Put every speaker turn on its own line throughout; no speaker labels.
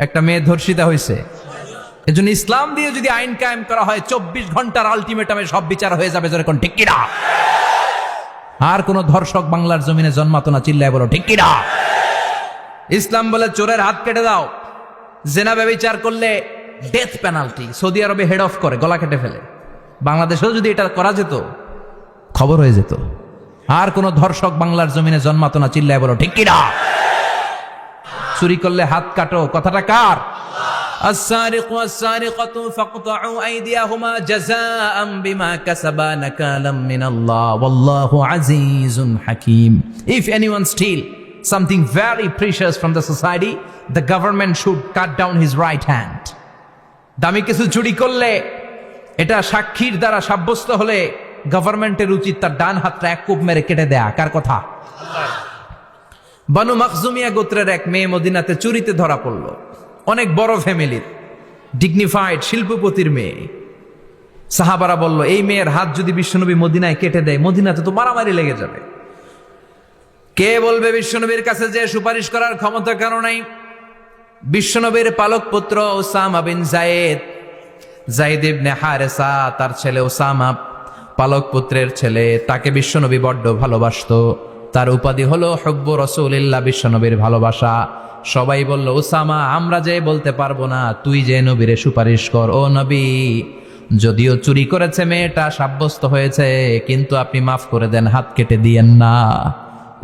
একটা মেয়ে ধর্ষিতা হয়েছে। এজন্য ইসলাম দিয়ে যদি আইন কায়েম করা হয় 24 ঘন্টার আলটিমেটামে সব বিচার হয়ে যাবে, যেরকম ঠিক কিনা? আর কোন ধর্ষক বাংলার জমিনে জন্মাতো না, চিল্লায় বলো ঠিক কিনা? ইসলাম বলে চোরের হাত কেটে দাও, জেনা ব্যভিচার করলে ডেথ পেনাল্টি। সৌদি আরবে হেড অফ করে, গলা কেটে ফেলে। বাংলাদেশেও যদি এটা করা যেত, খবর হয়ে যেত। আর কোন ধর্ষক বাংলার জমিনে জন্মাতো না, চিল্লায় বলো ঠিক কিনা? চুরি করলে হাত কাটো, কথাটা কার? السارق والسارقة فاقطعوا أيديهما جزاء بما كسبا نكالا من الله والله عزيز حكيم. If anyone steal something very precious from the society, the government should cut down his right hand. দামি কিছু চুরি করলে এটা সাক্ষীর দ্বারা সাব্যস্ত হলে গভর্নমেন্টের উচিত তার ডান হাতটা এক কোপ মেরে কেটে দেয়া। কার কথা? বানু মাখজুমিয়া গোত্রের এক মেয়ে মদিনাতে চুরিতে ধরা পড়লো। অনেক বড় ফ্যামিলির, ডিগনিফাইড শিল্পপতির মেয়ে। সাহাবারা বলল, এই মেয়ের হাত যদি বিশ্বনবী মদিনায় কেটে দেয়, মদিনাতে তো মারামারি লেগে যাবে। কে বলবে বিশ্বনবীর কাছে যে সুপারিশ করার ক্ষমতা কারো নাই? বিশ্বনবীর পালক পুত্র ওসামা বিন যায়েদ, যায়েদ ইবনে হারেসা, তার ছেলে ওসামা পালক পুত্রের ছেলে, তাকে বিশ্বনবী বড্ড ভালোবাসতো। তার উপাধি হলো হুব্বু রাসূলিল্লাহ, বিশ্বনবীর ভালোবাসা। সবাই বলল, ওসামা আমরা যে বলতে পারবো না, তুই যে নবীরে সুপারিশ কর। ও নবী, যদিও চুরি করেছে মেয়েটা, সাব্যস্ত হয়েছে, কিন্তু আপনি মাফ করে দেন, হাত কেটে দিয়েন না।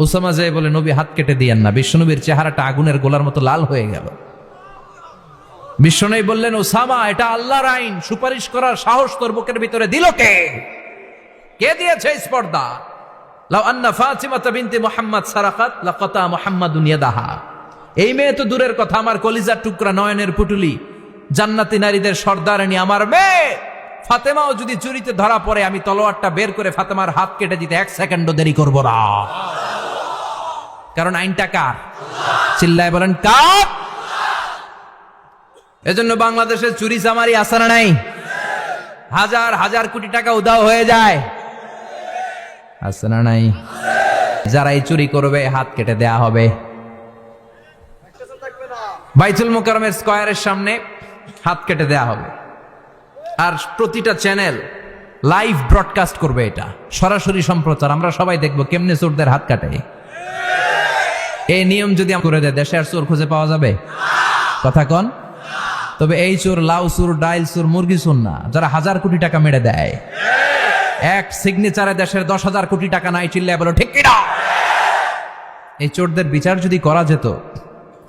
ওসামা যে বলে, নবী হাত কেটে দিয়েন না। বিশ্বনবীর চেহারাটা আগুনের গোলার মতো লাল হয়ে গেল। বিশ্বনবী বললেন, ওসামা এটা আল্লাহর আইন, সুপারিশ করার সাহস তোর বুকের ভিতরে দিল কে? কে দিয়েছে স্পর্ধা? লাউ আন্না ফাতিমাতা বিনতে মুহাম্মদ সারাকাত লাকাতা মুহাম্মাদুন ইয়াদাহা। এই মেয়ে তো দূরের কথা, আমার কলিজার টুকরা, নয়নের পুটুলি, জান্নাতি নারীদের সর্দারিনী আমার মেয়ে ফাতেমাও যদি চুরিতে ধরা পড়ে, আমি তলোয়ারটা বের করে ফাতেমার হাত কেটে দিতে 1 সেকেন্ডও দেরি করব না। কারণ আইনটা কার? চিল্লায় বলেন কার? এজন্য বাংলাদেশে চুরি চামারি আছে না নাই? হাজার হাজার কোটি টাকা উধাও হয়ে যায়, আছে না নাই? যারা এই চুরি করবে হাত কেটে দেয়া হবে। বাইতুল মুকাররমের স্কয়ারের সামনে হাত কেটে দেয়া হবে। আর প্রতিটা চ্যানেল লাইভ ব্রডকাস্ট করবে, এটা সরাসরি সম্প্রচার। আমরা সবাই দেখবো কেমনে চোরদের হাত কাটে। এই নিয়ম যদি করে দেয়, দেশে আর চোর খুঁজে পাওয়া যাবে? কথা কন। তবে এই চোর লাউ চোর, ডাইল চোর, মুরগি চোর না, যারা হাজার কোটি টাকা মেরে দেয়। এক সিগনেচারে দেশের 10,000 কোটি টাকা নাই, চিল্লায় বলো ঠিক কিনা? এই চোরদের বিচার যদি করা যেত,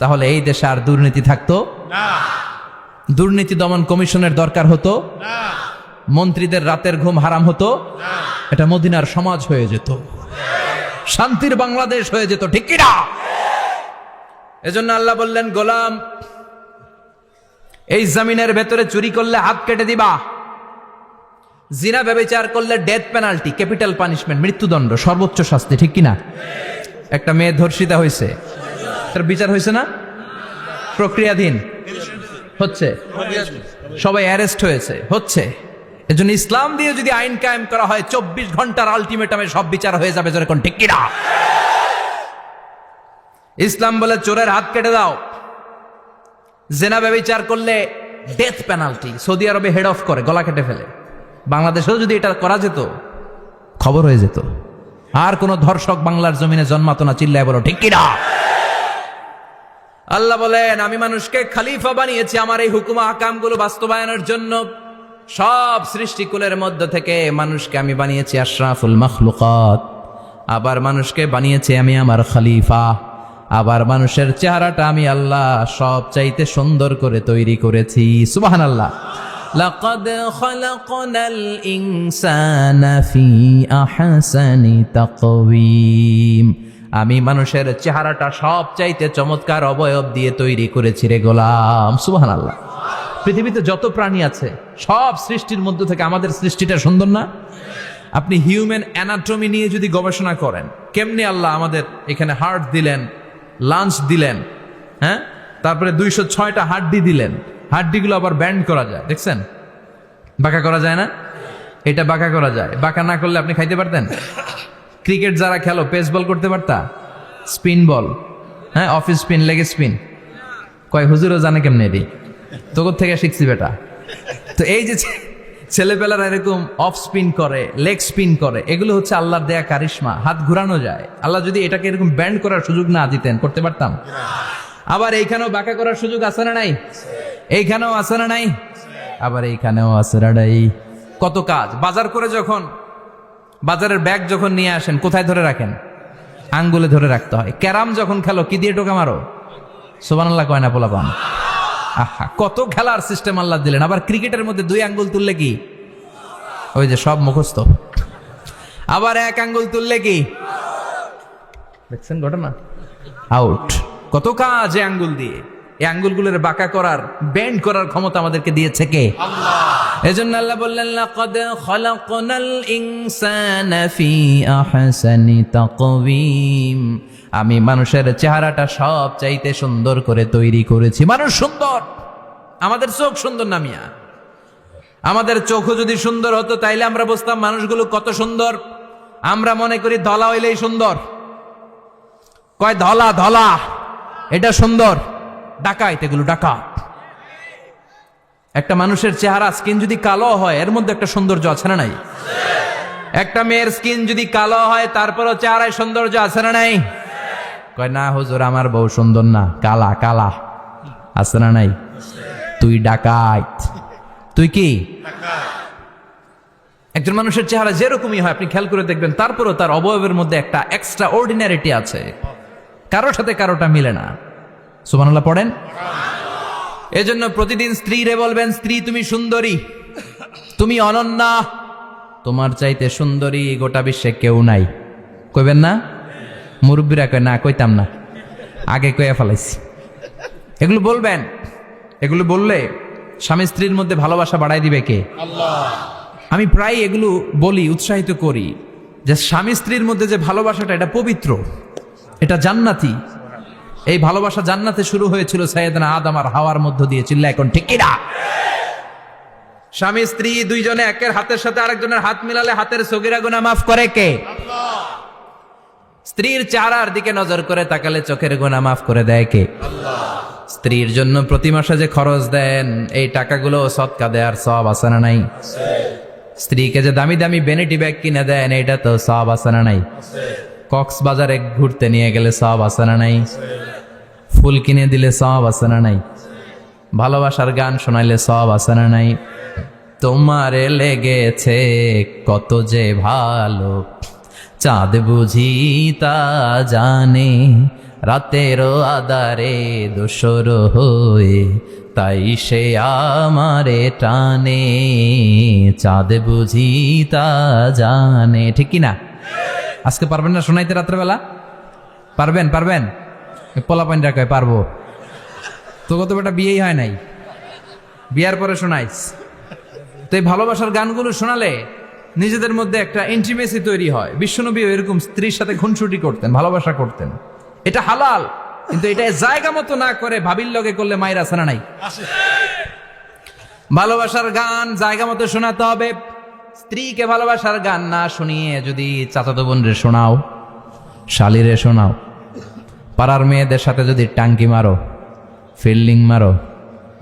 তাহলে এই দেশে আর দুর্নীতি থাকতো না। দুর্নীতি দমন কমিশনের দরকার হতো না। মন্ত্রীদের রাতের ঘুম হারাম হতো না। এটা মদিনার সমাজ হয়ে যেত, শান্তির বাংলাদেশ হয়ে যেত, ঠিক কিনা? এজন্য আল্লাহ বললেন, গোলাম এই জমিনের ভেতরে চুরি করলে হাত কেটে দিবা, জিনা ব্যভিচার করলে ডেথ পেনাল্টি, ক্যাপিটাল পানিশমেন্ট, মৃত্যুদণ্ড, সর্বোচ্চ শাস্তি, ঠিক কিনা? একটা মেয়ে ধর্ষিতা হয়েছে, তার বিচার হয়েছে না? প্রক্রিয়াধীন হচ্ছে, সবাই অ্যারেস্ট হয়েছে, হচ্ছে। এজন্য ইসলাম দিয়ে যদি আইন কায়েম করা হয়, 24 ঘন্টার আলটিমেটামে সব বিচার হয়ে যাবে, যেরকম ঠিক কিনা? ইসলাম বলে চোরের হাত কেটে দাও, জেনা ব্যভিচার করলে ডেথ পেনাল্টি। সৌদি আরবে হেড অফ করে, গলা কেটে ফেলে। বাংলাদেশেও যদি এটা করা যেত, খবর হয়ে যেত। আর কোন ধর্ষক বাংলার জমিনে জন্মাতো না, চিল্লায় বলো ঠিক কিনা? আল্লাহ বলেন, আমি মানুষকে খলিফা বানিয়েছি আমার এই হুকুম আহকামগুলো বাস্তবায়নের জন্য। সব সৃষ্টিকুলের মধ্য থেকে মানুষকে আমি বানিয়েছি আশরাফুল মাখলুকাত। আবার মানুষকে বানিয়েছি আমি আমার খলিফা। আবার মানুষের চেহারাটা আমি আল্লাহ সব চাইতে সুন্দর করে তৈরি করেছি। সুবহানাল্লাহ। লাকাদ খালাকনাল ইনসানা ফি আহসানি তাকওয়িম। আমি মানুষের চেহারাটা সব চাইতে চমৎকার অবয়ব দিয়ে তৈরি করেছি রে গোলাম। সুবহানাল্লাহ। পৃথিবীতে যত প্রাণী আছে, সব সৃষ্টির মধ্য থেকে আমাদের সৃষ্টিটা সুন্দর না? আপনি হিউম্যান অ্যানাটমি নিয়ে যদি গবেষণা করেন, কেমনে আল্লাহ আমাদের এখানে হার্ট দিলেন, লাঞ্চ দিলেন, হ্যাঁ, তারপরে 206টা হাড্ডি দিলেন। হাড্ডিগুলো আবার ব্যান্ড করা যায়, দেখছেন? বাঁকা করা যায় না? এটা বাঁকা করা যায়। বাঁকা না করলে আপনি খাইতে পারতেন? ক্রিকেট যারা খেলো, পেস বল করতে পারতা? স্পিন বল, হ্যাঁ, অফ স্পিন, লেগ স্পিন কয় হুজুরও জানে কেমনে রে, তোর থেকে শিখছি বেটা। তো এই যে ছেলেপেলারা এরকম অফ স্পিন করে, লেগ স্পিন করে, এগুলো হচ্ছে আল্লাহর দেয়া কারিশমা। হাত ঘুরানো যায়। আল্লাহ যদি এটাকে এরকম ব্যান্ড করার সুযোগ না দিতেন, করতে পারতাম? আবার এইখানেও বাঁকা করার সুযোগ আছে না নাই? এইখানেও আছে না নাই? আবার এইখানেও আছে না নাই? কত কাজ। বাজার করে যখন বাজারের ব্যাগ যখন নিয়ে আসেন, কোথায় ধরে রাখেন? আঙ্গুলে ধরে রাখতে হয়। ক্যারাম যখন খেলো, কি দিয়ে টোকা মারো? সুবহানাল্লাহ কয় না পোলাপান? আহা, কত খেলার সিস্টেম আল্লাহ দিলেন। আবার ক্রিকেটের মধ্যে 2 আঙ্গুল তুললে কি? ওই যে সব মুখস্থ। আবার 1 আঙ্গুল তুললে কি? দেখছেন ঘটনা? আউট। কত কাজ এই আঙ্গুল দিয়ে। এই আঙ্গুলগুলোর বাঁকা করার, বেন্ড করার ক্ষমতা আমাদেরকে দিয়েছে কে? আল্লাহ। এজন্য আল্লাহ বললেন, লাকাদ খালাকনাল ইনসানা ফি আহসানি তাকওয়িম। আমি মানুষের চেহারাটা সব চাইতে সুন্দর করে তৈরি করেছি। মানুষ সুন্দর, আমাদের চোখ সুন্দর না মিয়া? আমাদের চোখও যদি সুন্দর হতো তাইলে আমরা বুঝতাম মানুষগুলো কত সুন্দর। আমরা মনে করি ধলা হইলেই সুন্দর। কয় ধলা ধলা, এটা সুন্দর। ডাকাইত, এগুলো ডাকাত। একটা মানুষের চেহারা স্কিন যদি কালো হয়, এর মধ্যে একটা সৌন্দর্য আছে না নাই? একটা মেয়ের স্কিন যদি কালো হয়, তারপরও চেহারায় সৌন্দর্য আছে না নাই? কয় না হুজুর, আমার বউ সুন্দর না, কালা কালা। আছে না নাই? তুই ডাকাইত। তুই কি? একজন মানুষের চেহারা যেরকমই হয়, আপনি খেয়াল করে দেখবেন, তারপরও তার অবয়বের মধ্যে একটা এক্সট্রা অর্ডিনারিটি আছে। কারোর সাথে কারোটা মিলে না। সুবহানাল্লাহ পড়েন। এজন্য প্রতিদিন স্ত্রীরে বলবেন, স্ত্রী তুমি সুন্দরী, তুমি অনন্যা, তোমার চাইতে সুন্দরী গোটা বিশ্বে কেউ নাই। কইবেন না? মুরব্বীরা কয় না, কইতাম না, আগে কয়ে ফেলাইছি। এগুলো বলবেন। এগুলো বললে স্বামী স্ত্রীর মধ্যে ভালোবাসা বাড়াই দিবে কে? আল্লাহ। আমি প্রায় এগুলো বলি, উৎসাহিত করি যে স্বামী স্ত্রীর মধ্যে যে ভালোবাসাটা, এটা পবিত্র, এটা জান্নাতি। এই ভালোবাসা জান্নাতে শুরু হয়েছিল সাইয়েদনা আদম আর হাওয়ার মধ্য দিয়ে। চিল্লা এখন ঠিক কিনা? স্বামী স্ত্রী দুইজনে একের হাতের সাথে আরেকজনের হাত মিলালে হাতের সগীরা গুনাহ মাফ করে কে? আল্লাহ। স্ত্রীর চেহারার দিকে নজর করে তাকালে চোখের গুনাহ মাফ করে দেয় কে? আল্লাহ। স্ত্রীর জন্য প্রতি মাসে যে খরচ দেন, এই টাকাগুলো সদকা দেওয়ার সওয়াব আছে না নাই? স্ত্রীকে যে দামি দামি ভ্যানিটি ব্যাগ কিনে দেন, এটা তো সওয়াব আছে না নাই? কক্সবাজারে ঘুরতে নিয়ে গেলে সওয়াব আছে না নাই? ফুল কিনে দিলে সওয়াব আছে না নাই? ভালোবাসার গান শোনাইলে সওয়াব আছে না নাই? তোমারে লেগেছে কত যে ভালো, চাঁদ বুঝি তা জানে, রাতেরও আধারে দোসর হয়ে, তাই সে আমারে টানে, চাঁদ বুঝি তা জানে। ঠিক কিনা? আজকে পারবেন না শোনাইতে রাত্রেবেলা? পারবেন? পারবেন? পোলাপাইন কয় পারবো। তো কত বেটা বিয়েই হয় নাই, বিয়ার পরে শোনাইস। তো এই ভালোবাসার গানগুলো শোনালে নিজেদের মধ্যে একটা ইন্টিমেসি তৈরি হয়। বিশ্বনবীও এরকম স্ত্রীর সাথে খুনসুটি করতেন, ভালোবাসা করতেন। এটা হালাল, কিন্তু এটা জায়গা মতো না করে ভাবির লগে করলে মায়ের আছে না নাই? ভালোবাসার গান জায়গা মতো শোনাতে হবে। স্ত্রীকে ভালোবাসার গান না শুনিয়ে যদি চাচাতো বোনরে শোনাও, শালিরে শোনাও, পাড়ার মেয়েদের সাথে যদি টাঙ্কি মারো, ফিল্ডিং মারো,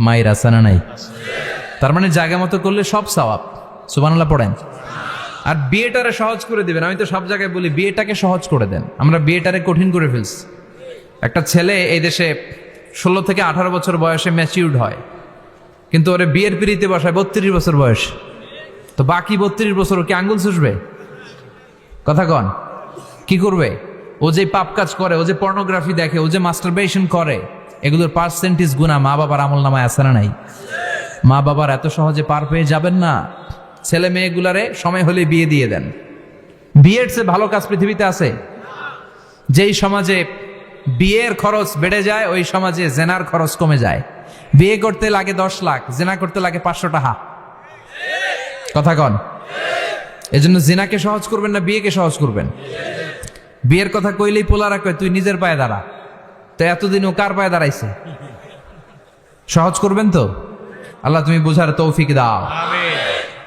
মায়ের আছে না নাই? তার মানে জায়গা মতো করলে সব সওয়াব। সুবহানাল্লাহ পড়েন। আর বিয়েটারে সহজ করে দিবেন। আমি তো সব জায়গায় বলি বিয়েটাকে সহজ করে দেন। আমরা বিয়েটারে কঠিন করে ফেলছি। একটা ছেলে এই দেশে 16 থেকে 18 বছর বয়সে ম্যাচিউরড হয়, কিন্তু ওরে বিয়ের পিড়িতে বসায় 32 বছর বয়স। তো বাকি 32 বছর কি আঙ্গুল চুষবে? কথা কন, কি করবে? ও যে পাপ কাজ করে, ও যে পর্নোগ্রাফি দেখে, ও যে মাস্টারবেশন করে, এগুলোর পার্সেন্টেজ গুণা মা বাবার আমল নামায় আছে না নাই? মা বাবার এত সহজে পার পেয়ে যাবেন না। ছেলে মেয়েগুলারে সময় হলে বিয়ে দিয়ে দেন। বিয়ের চেয়ে ভালো কাজ পৃথিবীতে আছে? যেই সমাজে বিয়ের খরচ বেড়ে যায়, ওই সমাজে জেনার খরচ কমে যায়। বিয়ে করতে লাগে 10 লাখ, জেনা করতে লাগে 500 টাকা। কথা কন। এজন্য জিনাকে সহজ করবেন না বিয়েকে সহজ করবেন? বিয়ের কথা কইলেই পোলারা কয় তুই নিজের পায়ে দাঁড়া। তো এতদিন ও কার পায়ে দাঁড়াইছে? সহজ করবেন তো? আল্লাহ তুমি বুঝার তৌফিক দাও। আমিন।